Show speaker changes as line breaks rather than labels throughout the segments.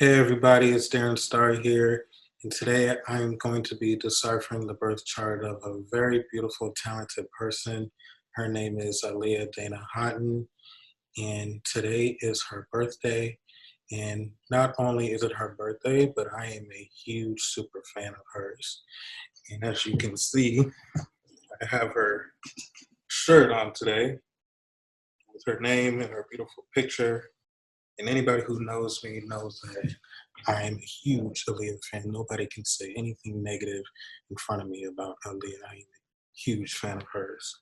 Hey everybody, it's Darren Starr here, and today I'm going to be deciphering the birth chart of a very beautiful, talented person. Her name is Aaliyah Dana Houghton, and today is her birthday. And not only is it her birthday, but I am a huge super fan of hers. And as you can see, I have her shirt on today with her name and her beautiful picture. And anybody who knows me knows that I am a huge Aaliyah fan. Nobody can say anything negative in front of me about Aaliyah. I am a huge fan of hers.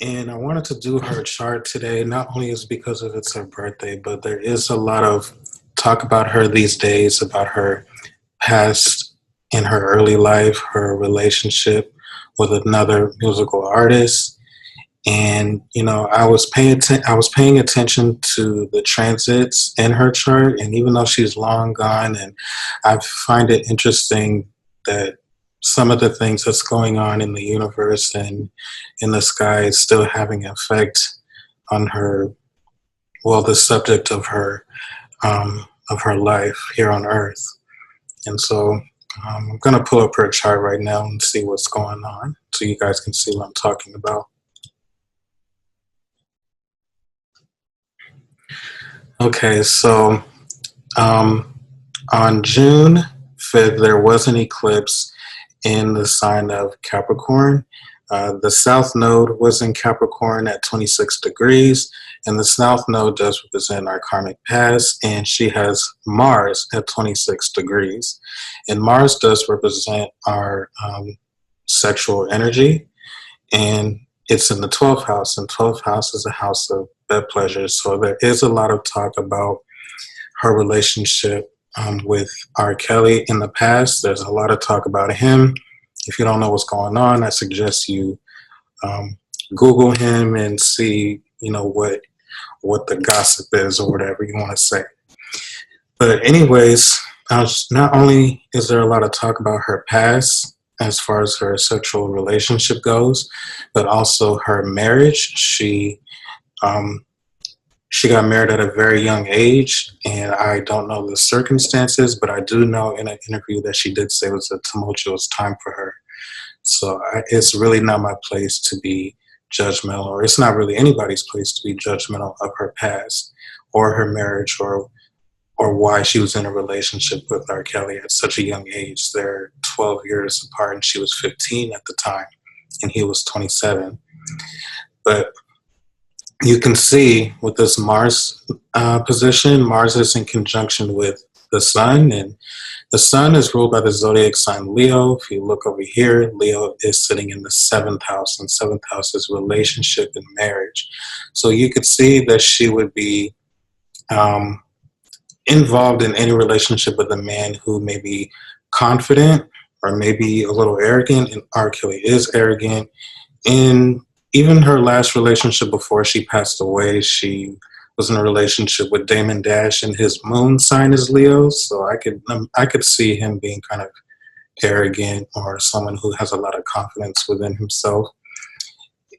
And I wanted to do her chart today, not only is because of it's her birthday, but there is a lot of talk about her these days, about her past in her early life, her relationship with another musical artist, and I was paying attention to the transits in her chart, and even though she's long gone, and I find it interesting that some of the things that's going on in the universe and in the sky is still having an effect on her, well, the subject of her life here on earth. And so I'm going to pull up her chart right now and see what's going on so you guys can see what I'm talking about. Okay, so um, on June 5th, there was an eclipse in the sign of Capricorn. The South Node was in Capricorn at 26 degrees, and the South Node does represent our karmic past, and she has Mars at 26 degrees. And Mars does represent our sexual energy, and it's in the 12th house, and 12th house is a house of bed pleasures. So there is a lot of talk about her relationship with R. Kelly in the past. There's a lot of talk about him. If you don't know what's going on, I suggest you Google him and see, what the gossip is or whatever you want to say. But anyways, not only is there a lot of talk about her past as far as her sexual relationship goes, but also her marriage. Um, she got married at a very young age, and I don't know the circumstances, but I do know in an interview that she did say it was a tumultuous time for her. So it's really not my place to be judgmental, or it's not really anybody's place to be judgmental of her past or her marriage or why she was in a relationship with R. Kelly at such a young age. They're 12 years apart, and she was 15 at the time, and he was 27. But you can see with this Mars position, Mars is in conjunction with the Sun, and the Sun is ruled by the zodiac sign Leo. If you look over here, Leo is sitting in the seventh house, and seventh house is relationship and marriage. So you could see that she would be involved in any relationship with a man who may be confident or maybe a little arrogant, and R. Kelly is arrogant. In even her last relationship before she passed away, she was in a relationship with Damon Dash, and his moon sign is Leo. So I could see him being kind of arrogant or someone who has a lot of confidence within himself.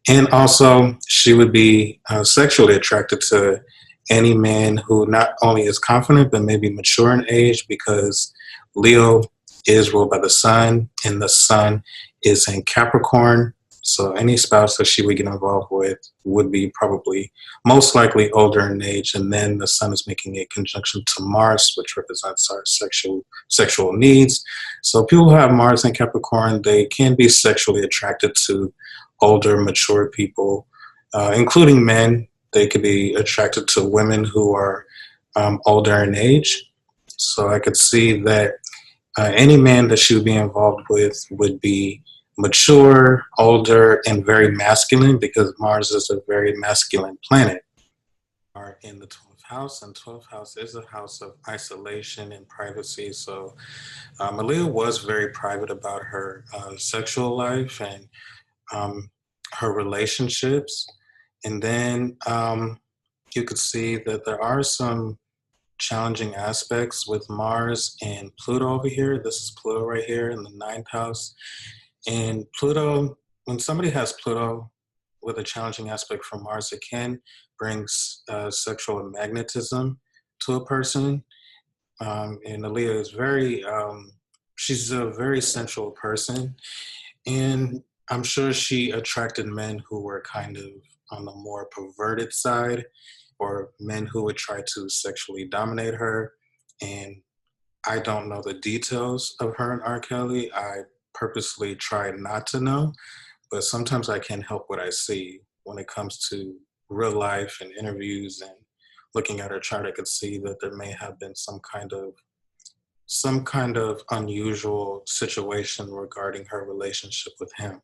And also, she would be sexually attracted to any man who not only is confident but maybe mature in age, because Leo is ruled by the Sun, and the Sun is in Capricorn. So any spouse that she would get involved with would be probably most likely older in age, and then the Sun is making a conjunction to Mars, which represents our sexual needs. So people who have Mars in Capricorn, they can be sexually attracted to older, mature people, including men. They could be attracted to women who are older in age. So I could see that any man that she would be involved with would be mature, older, and very masculine, because Mars is a very masculine planet. Are in the 12th house, and 12th house is a house of isolation and privacy. So Malia was very private about her sexual life and her relationships. And then you could see that there are some challenging aspects with Mars and Pluto over here. This is Pluto right here in the ninth house. And Pluto, when somebody has Pluto with a challenging aspect from Mars, it can bring sexual magnetism to a person. and Aaliyah is she's a very sensual person. And I'm sure she attracted men who were kind of on the more perverted side, or men who would try to sexually dominate her. And I don't know the details of her and R. Kelly. I purposely try not to know, but sometimes I can't help what I see when it comes to real life and interviews and looking at her chart. I could see that there may have been some kind of unusual situation regarding her relationship with him.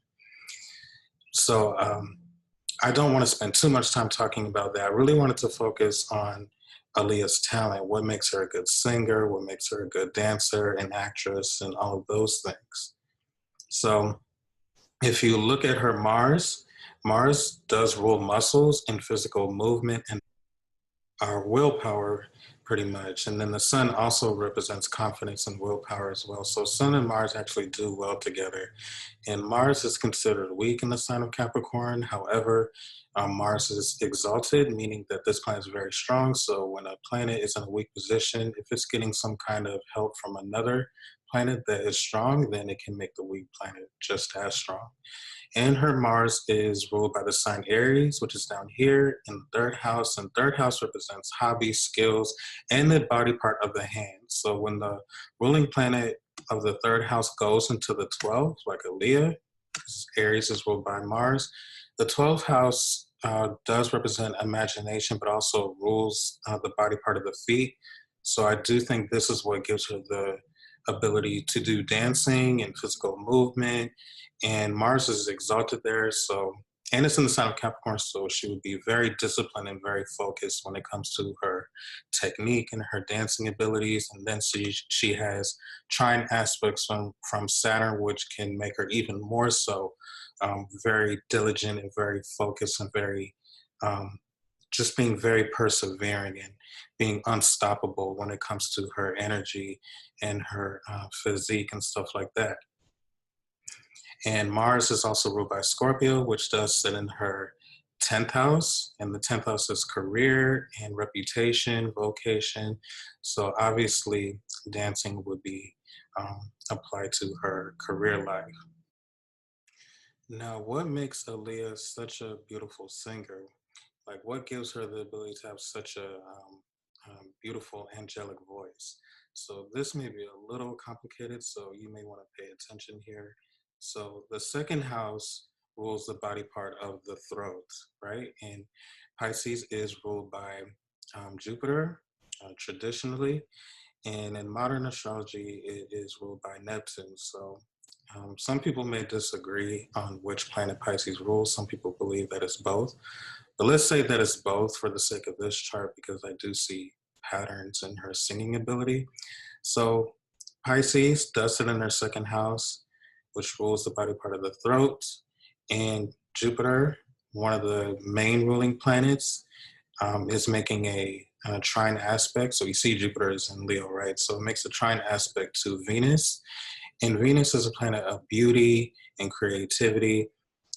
So I don't want to spend too much time talking about that. I really wanted to focus on Aaliyah's talent, what makes her a good singer, what makes her a good dancer and actress, and all of those things. So if you look at her Mars, Mars does rule muscles and physical movement and our willpower pretty much. And then the sun also represents confidence and willpower as well. So sun and Mars actually do well together. And Mars is considered weak in the sign of Capricorn. However, Mars is exalted, meaning that this planet is very strong. So when a planet is in a weak position, if it's getting some kind of help from another planet that is strong, then it can make the weak planet just as strong. And her Mars is ruled by the sign Aries, which is down here in the third house. And third house represents hobbies, skills, and the body part of the hand. So when the ruling planet of the third house goes into the 12th, like Aaliyah, Aries is ruled by Mars. The 12th house does represent imagination, but also rules the body part of the feet. So I do think this is what gives her the ability to do dancing and physical movement. And Mars is exalted there, so and it's in the sign of Capricorn, so she would be very disciplined and very focused when it comes to her technique and her dancing abilities. And then she has trine aspects from Saturn, which can make her even more so very diligent and very focused and very just being very persevering and being unstoppable when it comes to her energy and her physique and stuff like that. And Mars is also ruled by Scorpio, which does sit in her 10th house. And the 10th house is career and reputation, vocation. So obviously, dancing would be applied to her career life. Now, what makes Aaliyah such a beautiful singer? Like, what gives her the ability to have such a beautiful angelic voice? So this may be a little complicated, so you may want to pay attention here. So the second house rules the body part of the throat, right? And Pisces is ruled by Jupiter traditionally, and in modern astrology, it is ruled by Neptune. So some people may disagree on which planet Pisces rules. Some people believe that it's both. But let's say that it's both for the sake of this chart, because I do see patterns in her singing ability. So Pisces does sit in her second house, which rules the body part of the throat. And Jupiter, one of the main ruling planets, is making a trine aspect. So you see Jupiter is in Leo, right? So it makes a trine aspect to Venus. And Venus is a planet of beauty and creativity.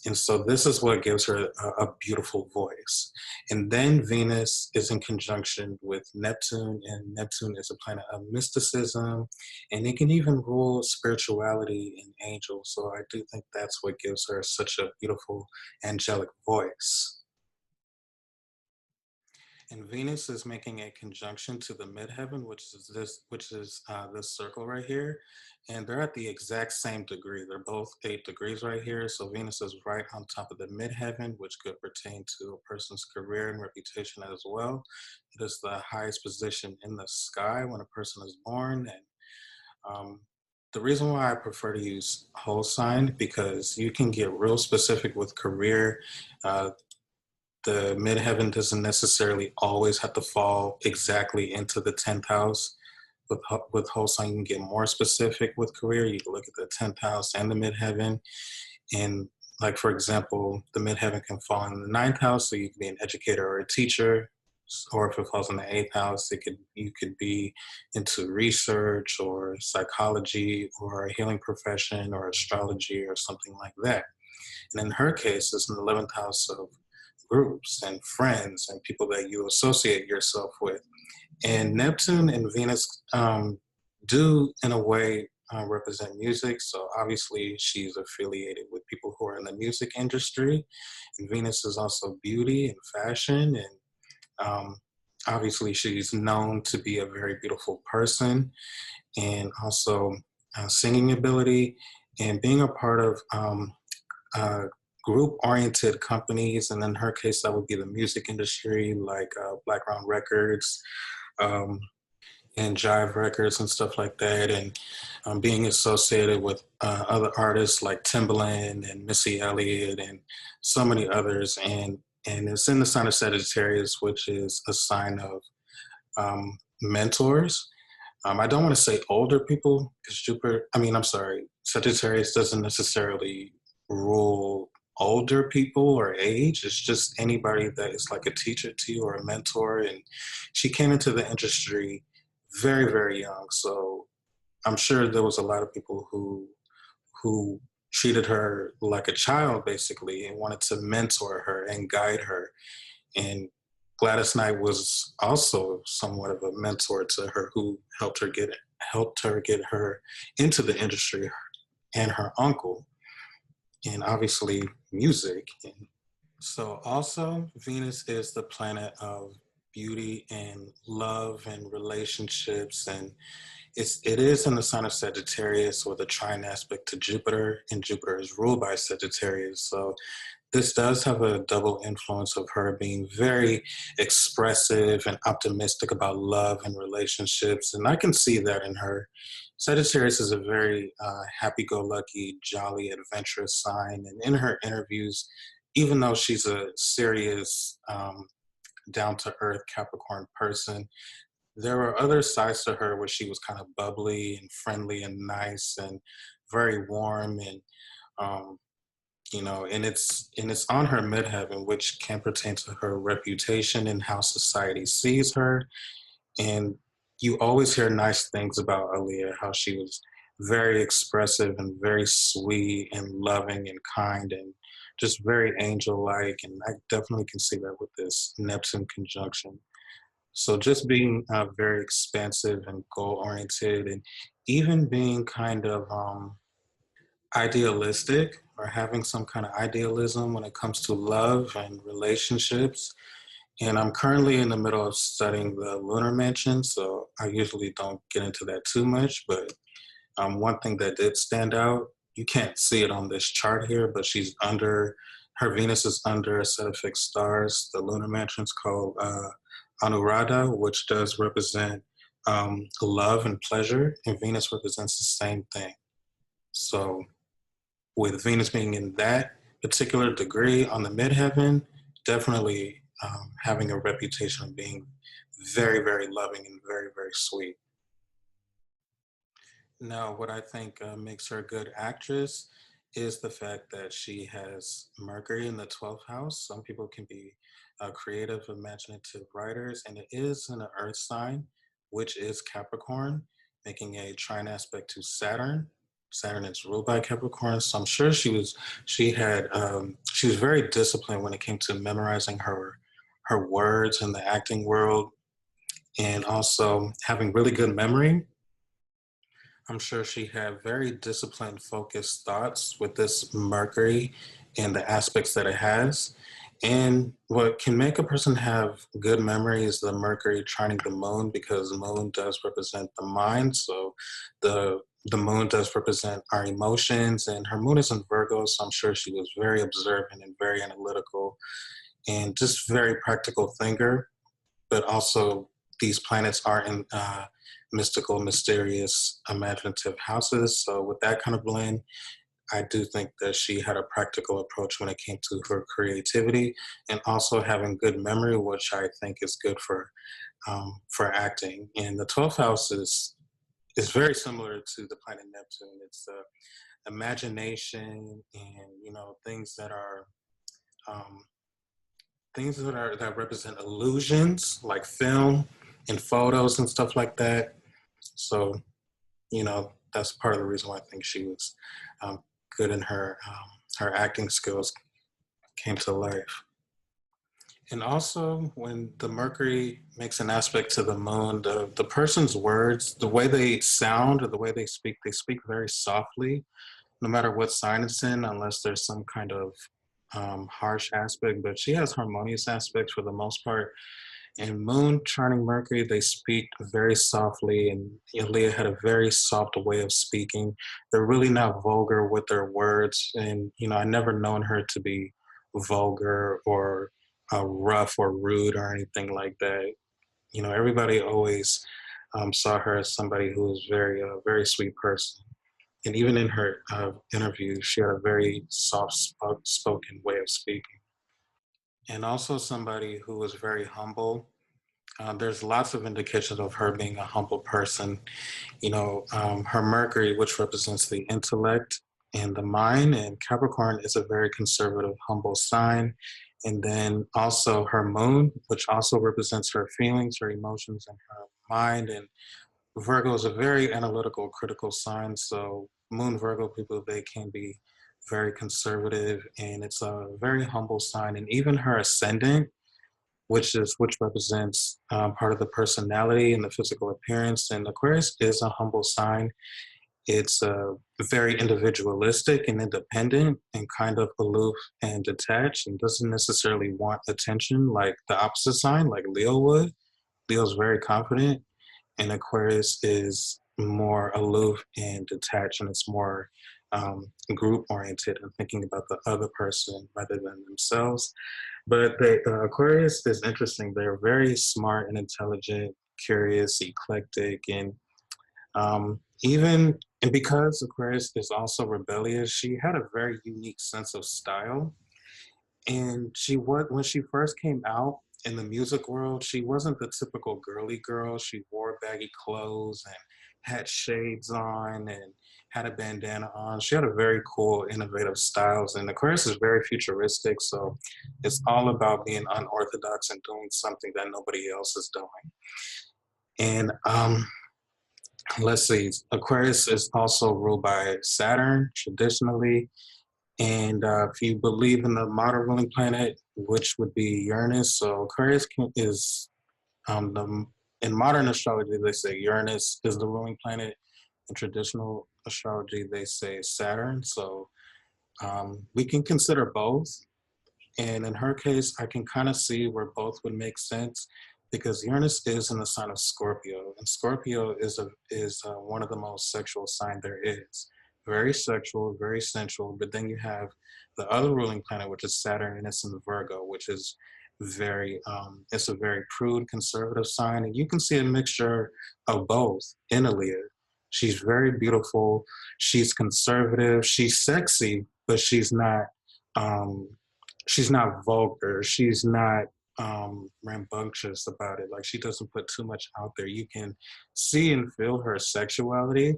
And so this is what gives her a beautiful voice. And then Venus is in conjunction with Neptune, and Neptune is a planet of mysticism, and it can even rule spirituality and angels. So I do think that's what gives her such a beautiful angelic voice. And Venus is making a conjunction to the midheaven, which is this circle right here, and they're at the exact same degree. They're both 8 degrees right here. So Venus is right on top of the midheaven, which could pertain to a person's career and reputation as well. It is the highest position in the sky when a person is born, and the reason why I prefer to use whole sign, because you can get real specific with career. The midheaven doesn't necessarily always have to fall exactly into the 10th house. With whole sign, you can get more specific with career. You can look at the 10th house and the midheaven. And like, for example, the midheaven can fall in the 9th house, so you can be an educator or a teacher. Or if it falls in the 8th house, you could be into research or psychology or a healing profession or astrology or something like that. And in her case, it's in the 11th house of groups and friends and people that you associate yourself with. And Neptune and Venus do, in a way, represent music. So obviously, she's affiliated with people who are in the music industry. And Venus is also beauty and fashion. And um, obviously, she's known to be a very beautiful person, and also singing ability and being a part of uh, group-oriented companies. And in her case, that would be the music industry, like Blackground Records, um, and Jive Records and stuff like that, and being associated with other artists like Timbaland and Missy Elliott and so many others. And it's in the sign of Sagittarius, which is a sign of mentors. I don't want to say older people because I'm sorry, Sagittarius doesn't necessarily rule older people or age. It's just anybody that is like a teacher to you or a mentor. And she came into the industry very, very young. So I'm sure there was a lot of people who treated her like a child basically and wanted to mentor her and guide her. And Gladys Knight was also somewhat of a mentor to her, who helped her get her into the industry, and her uncle, and obviously music. And so also Venus is the planet of beauty and love and relationships, and it is in the sign of Sagittarius with a trine aspect to Jupiter, and Jupiter is ruled by Sagittarius. So this does have a double influence of her being very expressive and optimistic about love and relationships. And I can see that in her. Sagittarius is a very happy-go-lucky, jolly, adventurous sign. And in her interviews, even though she's a serious, down-to-earth Capricorn person, there were other sides to her where she was kind of bubbly and friendly and nice and very warm, and um, and it's on her midheaven, which can pertain to her reputation and how society sees her. And you always hear nice things about Aaliyah, how she was very expressive and very sweet and loving and kind and just very angel-like. And I definitely can see that with this Neptune conjunction. So just being very expansive and goal-oriented, and even being kind of idealistic or having some kind of idealism when it comes to love and relationships. And I'm currently in the middle of studying the lunar mansion, so I usually don't get into that too much. But one thing that did stand out, you can't see it on this chart here, but her Venus is under a set of fixed stars. The lunar mansion is called Anuradha, which does represent love and pleasure, and Venus represents the same thing. So with Venus being in that particular degree on the midheaven, definitely having a reputation of being very, very loving and very, very sweet. Now, what I think makes her a good actress is the fact that she has Mercury in the 12th house. Some people can be creative, imaginative writers, and it is in an earth sign, which is Capricorn, making a trine aspect to Saturn. Saturn is ruled by Capricorn, so I'm sure she was very disciplined when it came to memorizing her words in the acting world, and also having really good memory. I'm sure she had very disciplined, focused thoughts with this Mercury and the aspects that it has. And what can make a person have good memory is the Mercury trining the moon, because the moon does represent the mind. So the moon does represent our emotions, and her moon is in Virgo, so I'm sure she was very observant and very analytical and just very practical thinker. But also, these planets are in mystical, mysterious, imaginative houses. So with that kind of blend, I do think that she had a practical approach when it came to her creativity, and also having good memory, which I think is good for acting. And the 12th house is very similar to the planet Neptune. It's imagination and um, that represent illusions, like film and photos and stuff like that. So that's part of the reason why I think she was good in her acting skills came to life. And also, when the Mercury makes an aspect to the moon, the person's words, the way they sound or the way they speak very softly, no matter what sign it's in, unless there's some kind of harsh aspect. But she has harmonious aspects for the most part. And Moon charting Mercury, they speak very softly, and Aaliyah had a very soft way of speaking. They're really not vulgar with their words, and I never known her to be vulgar or rough or rude or anything like that. Everybody always saw her as somebody who was very sweet person. And even in her interview, she had a very soft spoken way of speaking. And also somebody who was very humble. There's lots of indications of her being a humble person. Her Mercury, which represents the intellect and the mind, and Capricorn is a very conservative, humble sign. And then also her Moon, which also represents her feelings, her emotions, and her mind. And Virgo is a very analytical, critical sign. So Moon Virgo people, they can be very conservative, and it's a very humble sign. And even her ascendant, which represents part of the personality and the physical appearance. And Aquarius is a humble sign. It's very individualistic and independent and kind of aloof and detached and doesn't necessarily want attention like the opposite sign, like Leo would. Leo's very confident, and Aquarius is more aloof and detached, and it's more group oriented and thinking about the other person rather than themselves. But Aquarius is interesting. They're very smart and intelligent, curious, eclectic, and even and because Aquarius is also rebellious, she had a very unique sense of style. And when she first came out in the music world, she wasn't the typical girly girl. She wore baggy clothes and had shades on and had a bandana on. She had a very cool, innovative styles. And Aquarius is very futuristic, so it's all about being unorthodox and doing something that nobody else is doing. And let's see, Aquarius is also ruled by Saturn traditionally. And if you believe in the modern ruling planet, which would be Uranus, so Aquarius is in modern astrology they say Uranus is the ruling planet. In traditional astrology, they say Saturn. So we can consider both. And in her case, I can kind of see where both would make sense because Uranus is in the sign of Scorpio, and Scorpio is one of the most sexual sign there is. Very sexual, very sensual. But then you have the other ruling planet, which is Saturn, and it's in Virgo, which is it's a very prude, conservative sign, and you can see a mixture of both in Aaliyah. She's very beautiful. She's conservative. She's sexy, but Um, she's not vulgar. She's not rambunctious about it. Like she doesn't put too much out there. You can see and feel her sexuality,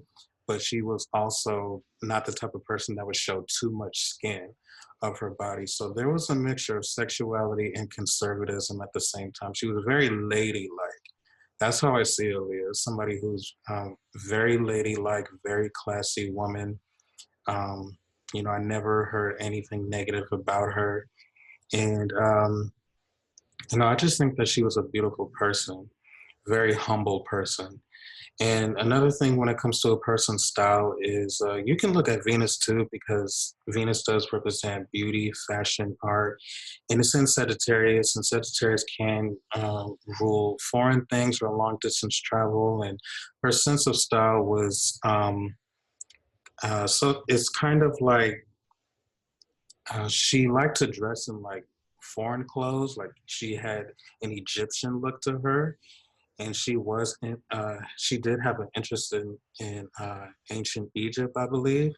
but she was also not the type of person that would show too much skin of her body. So there was a mixture of sexuality and conservatism at the same time. She was very ladylike. That's how I see Aaliyah, as somebody who's very ladylike, very classy woman. Um, I never heard anything negative about her. And, I just think that she was a beautiful person, very humble person. And another thing when it comes to a person's style is you can look at Venus too, because Venus does represent beauty, fashion, art. And it's in Sagittarius, and Sagittarius can rule foreign things or long distance travel. And her sense of style was so it's kind of like she liked to dress in like foreign clothes, like she had an Egyptian look to her, and she did have an interest in ancient Egypt, I believe.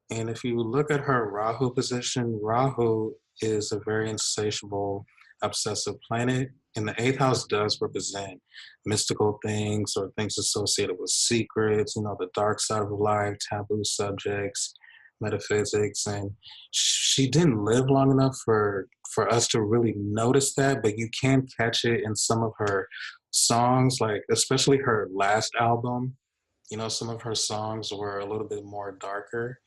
And if you look at her Rahu position, Rahu is a very insatiable, obsessive planet. And the eighth house does represent mystical things or things associated with secrets, the dark side of life, taboo subjects, metaphysics. And she didn't live long enough for us to really notice that, but you can catch it in some of her songs, like especially her last album. Some of her songs were a little bit more darker,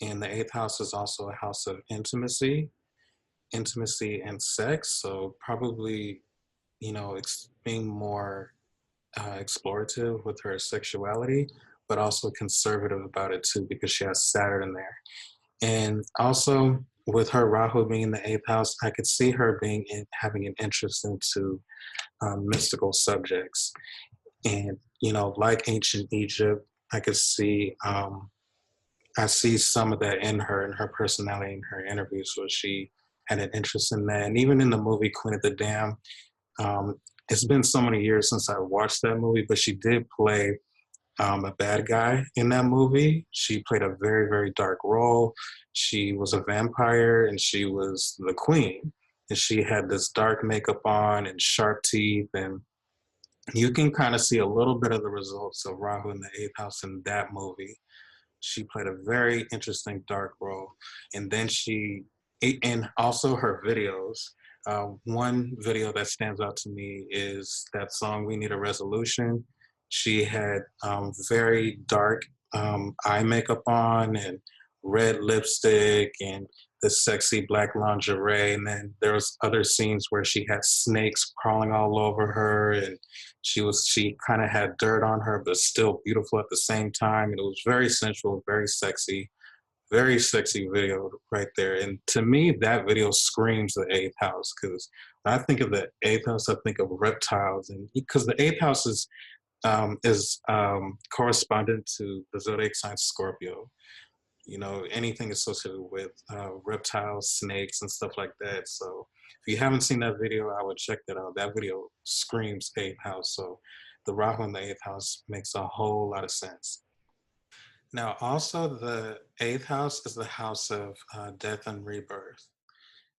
and the eighth house is also a house of intimacy. intimacy and sex. So probably, being more explorative with her sexuality, but also conservative about it too, because she has Saturn there. And also with her Rahu being in the eighth house, I could see her having an interest into mystical subjects. And, like ancient Egypt, I could see, I see some of that in her personality, in her interviews, where she had an interest in that. And even in the movie Queen of the Dam, it's been so many years since I watched that movie, but she did play a bad guy in that movie. She played a very, very dark role. She was a vampire and she was the queen. And she had this dark makeup on and sharp teeth. And you can kind of see a little bit of the results of Rahu in the eighth house in that movie. She played a very interesting dark role. And then and also her videos. One video that stands out to me is that song "We Need a Resolution." She had very dark eye makeup on and red lipstick and the sexy black lingerie. And then there was other scenes where she had snakes crawling all over her, and she kind of had dirt on her, but still beautiful at the same time. And it was very sensual, very sexy video right there. And to me, that video screams the eighth house, because when I think of the eighth house, I think of reptiles, and because the eighth house is correspondent to the zodiac sign Scorpio. Anything associated with reptiles, snakes, and stuff like that. So if you haven't seen that video, I would check that out. That video screams eighth house. So the Rahu in the eighth house makes a whole lot of sense. Now, also the eighth house is the house of death and rebirth.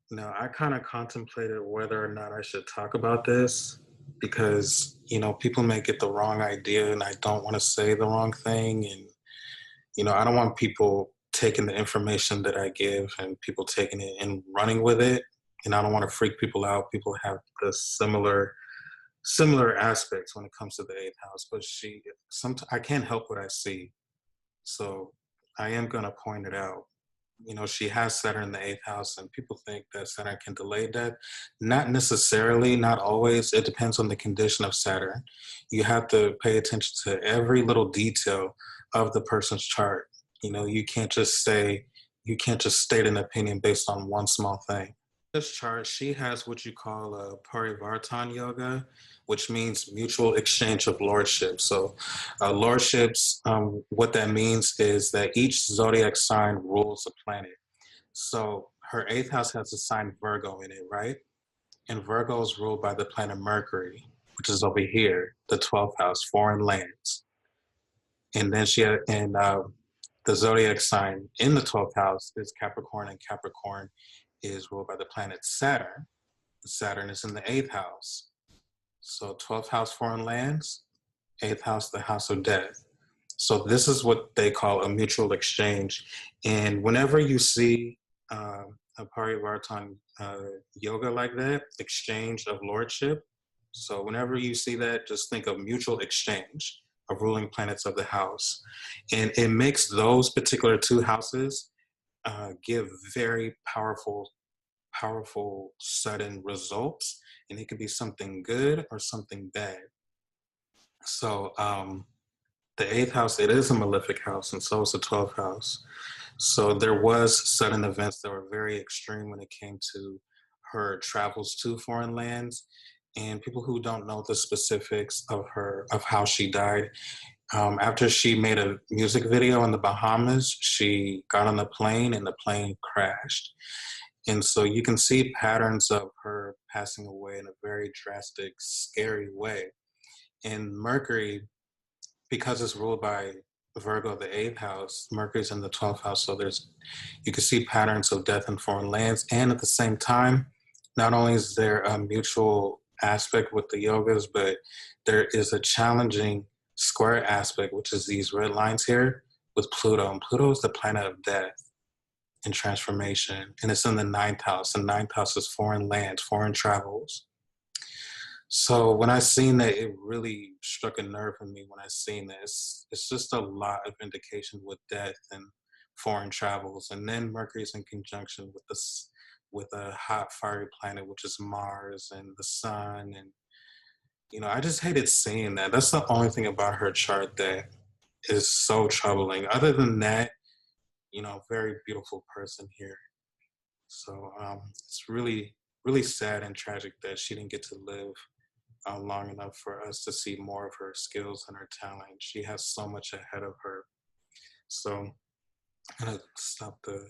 Now, I kind of contemplated whether or not I should talk about this because, people may get the wrong idea and I don't want to say the wrong thing. And, I don't want people taking the information that I give and people taking it and running with it. And I don't want to freak people out. People have the similar aspects when it comes to the eighth house, but I can't help what I see. So I am going to point it out. She has Saturn in the eighth house, and people think that Saturn can delay death. Not necessarily, not always. It depends on the condition of Saturn. You have to pay attention to every little detail of the person's chart. You can't just state an opinion based on one small thing. This chart, she has what you call a parivartan yoga, which means mutual exchange of lordships. So, lordships, what that means is that each zodiac sign rules a planet. So, her eighth house has the sign Virgo in it, right? And Virgo is ruled by the planet Mercury, which is over here, the 12th house, foreign lands. And then the zodiac sign in the 12th house is Capricorn, and Capricorn is ruled by the planet Saturn. Saturn is in the eighth house. So 12th house, foreign lands, eighth house, the house of death. So this is what they call a mutual exchange. And whenever you see a Parivartan yoga like that, exchange of lordship. So whenever you see that, just think of mutual exchange of ruling planets of the house. And it makes those particular two houses give very powerful sudden results, and it could be something good or something bad. So the eighth house, it is a malefic house, and so is the 12th house. So there was sudden events that were very extreme when it came to her travels to foreign lands. And people who don't know the specifics of how she died, after she made a music video in the Bahamas, she got on the plane and the plane crashed. And so you can see patterns of her passing away in a very drastic, scary way. And Mercury, because it's ruled by Virgo, the eighth house, Mercury's in the 12th house. So you can see patterns of death in foreign lands. And at the same time, not only is there a mutual aspect with the yogas, but there is a challenging square aspect, which is these red lines here with Pluto. And Pluto is the planet of death and transformation. And it's in the ninth house. And ninth house is foreign lands, foreign travels. So when I seen that, it really struck a nerve in me when I seen this. It's just a lot of indication with death and foreign travels. And then Mercury's in conjunction with with a hot, fiery planet, which is Mars and the sun. And, I just hated seeing that. That's the only thing about her chart that is so troubling. Other than that, very beautiful person here. So it's really, really sad and tragic that she didn't get to live long enough for us to see more of her skills and her talent. She has so much ahead of her. So I'm gonna stop the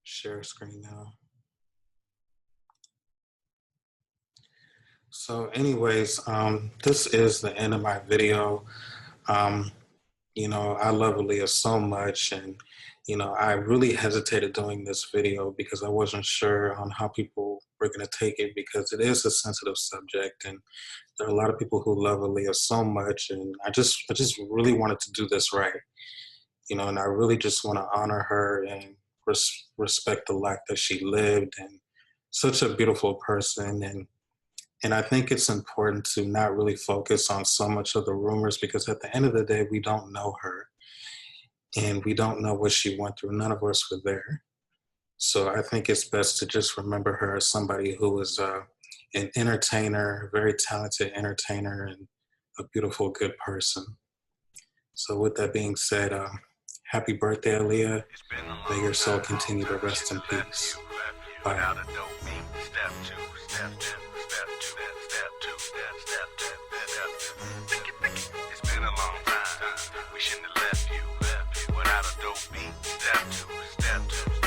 share screen now. So anyways, this is the end of my video. Um, I love Aaliyah so much, and I really hesitated doing this video because I wasn't sure on how people were going to take it, because it is a sensitive subject, and there are a lot of people who love Aaliyah so much, and I just really wanted to do this right, and I really just want to honor her and respect the life that she lived, and such a beautiful person. And I think it's important to not really focus on so much of the rumors, because at the end of the day, we don't know her and we don't know what she went through. None of us were there. So I think it's best to just remember her as somebody who was an entertainer, a very talented entertainer, and a beautiful, good person. So with that being said, happy birthday, Aaliyah. May your soul continue to rest in peace. Bye.